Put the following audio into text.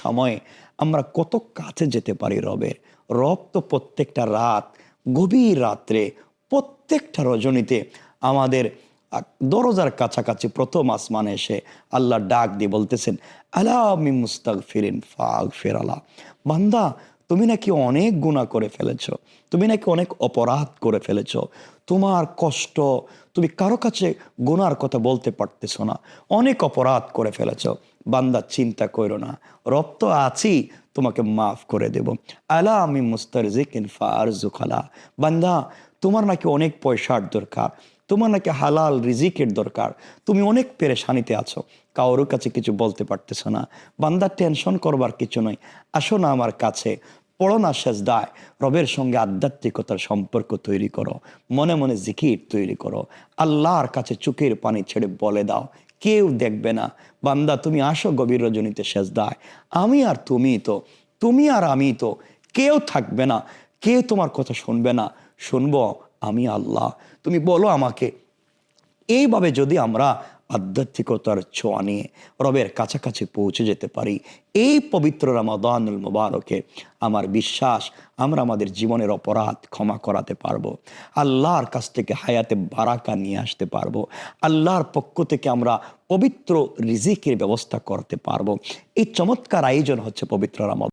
সময়ে আমরা কত কাছে যেতে পারি রবের। রব তো প্রত্যেকটা রাত, গভীর রাত্রে, প্রত্যেকটা রজনীতে আমাদের দরজার কাছাকাছি প্রথম আসমানে এসে আল্লাহ ডাক দিয়ে বলতেছেন, আলা মি মুস্তাগফিরিন ফাগফির আলা। বান্দা, তুমি নাকি অনেক গুনাহ করে ফেলেছো, তুমি নাকি অনেক অপরাধ করে ফেলেছো, তোমার কষ্ট, তুমি কারো কাছে গুনার কথা বলতে পারতেছো না, অনেক অপরাধ করে ফেলেছো। বান্দা, চিন্তা করো না, রব তো আছি, তোমাকে মাফ করে দেব। আলা আমি মুস্তারজিকিন ফারজুকালা। বান্দা, তোমার নাকি অনেক পয়সার দরকার, তোমার নাকি হালাল রিজিকের দরকার, তুমি অনেক পেরেশানিতে আছো, কারোর কাছে কিছু বলতে পারতেছো না। বান্দা, টেনশন করবার কিছু নয়, আসো না আমার কাছে, পড়ো না সেজদায়, রবের সঙ্গে আধ্যাত্মিকতার সম্পর্ক তৈরি করো, মনে মনে জিকির তৈরি করো, আল্লাহর কাছে চোখের পানি ছেড়ে বলে দাও, কেউ দেখবে না। বান্দা, তুমি আসো গভীর রজনীতে সেজদায়, আমি আর তুমি তো, তুমি আর আমি তো, কেউ থাকবে না, কেউ তোমার কথা শুনবে না, শুনবো আমি আল্লাহ। তুমি বলো আমাকে। এইভাবে যদি আমরা আধ্যাত্মিকতার ছোঁয়া নিয়ে রবের কাছাকাছি পৌঁছে যেতে পারি এই পবিত্র রমাদানুল মুবারকে, আমার বিশ্বাস আমরা আমাদের জীবনের অপরাধ ক্ষমা করাতে পারবো, আল্লাহর কাছ থেকে হায়াতে বারাকা নিয়ে আসতে পারবো, আল্লাহর পক্ষ থেকে আমরা পবিত্র রিজিকের ব্যবস্থা করতে পারবো। এই চমৎকার আয়োজন হচ্ছে পবিত্র রমাদান।